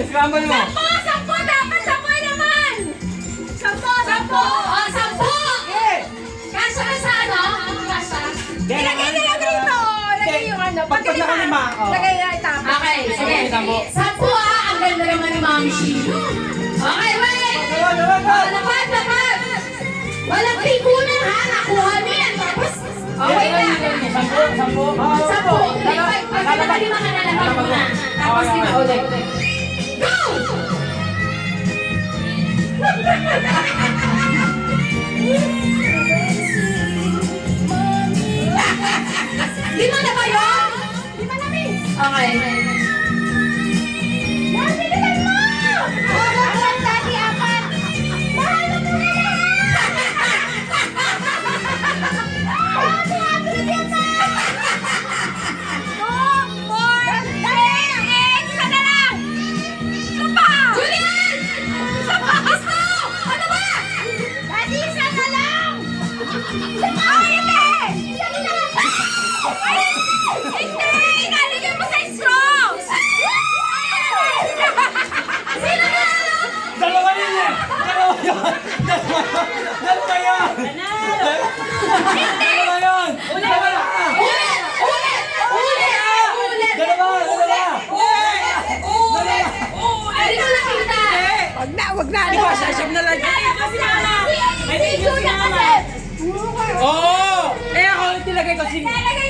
Scramble mo! 10! Dapat 10 naman! 10! Oh, 10! Kasya ka sa ano? Kasya? Ilagay na lang dito! Lagay yung ano, pagkalima. Lagay na itama. Okay, sige. 10 ang ganda naman ni Ma'am Shi. Okay, wait! Lapat! Walang pikunan ha, nakuha mo yan. Tapos, okay na. 10. Pagkalima ka na lahat muna. Tapos, ulit. Go! Lima na ba yun? Lima na, miss. Okay. Bilisan mo! Apat, dati, 4. Bahala mo na lahat! Dati, 4 yan na! 2, 4, 8, isa na lang! Isa pa! Julian! Isa pa! Gusto! Ano ba? Dati, isa na lang! Isa pa! Hindi! Isa na lang! Hindi! Inaligyan mo sa straw! Sino na? Dalawa yun eh! Dalawa yun! Dalawa yun! Dalawa yun! Ulit! Dalawa! Hindi ko nakita! Wag na. Di ba? Sasab na lang. Video na kasi! Oo! Eh ako yung tilagay ko. Nalagay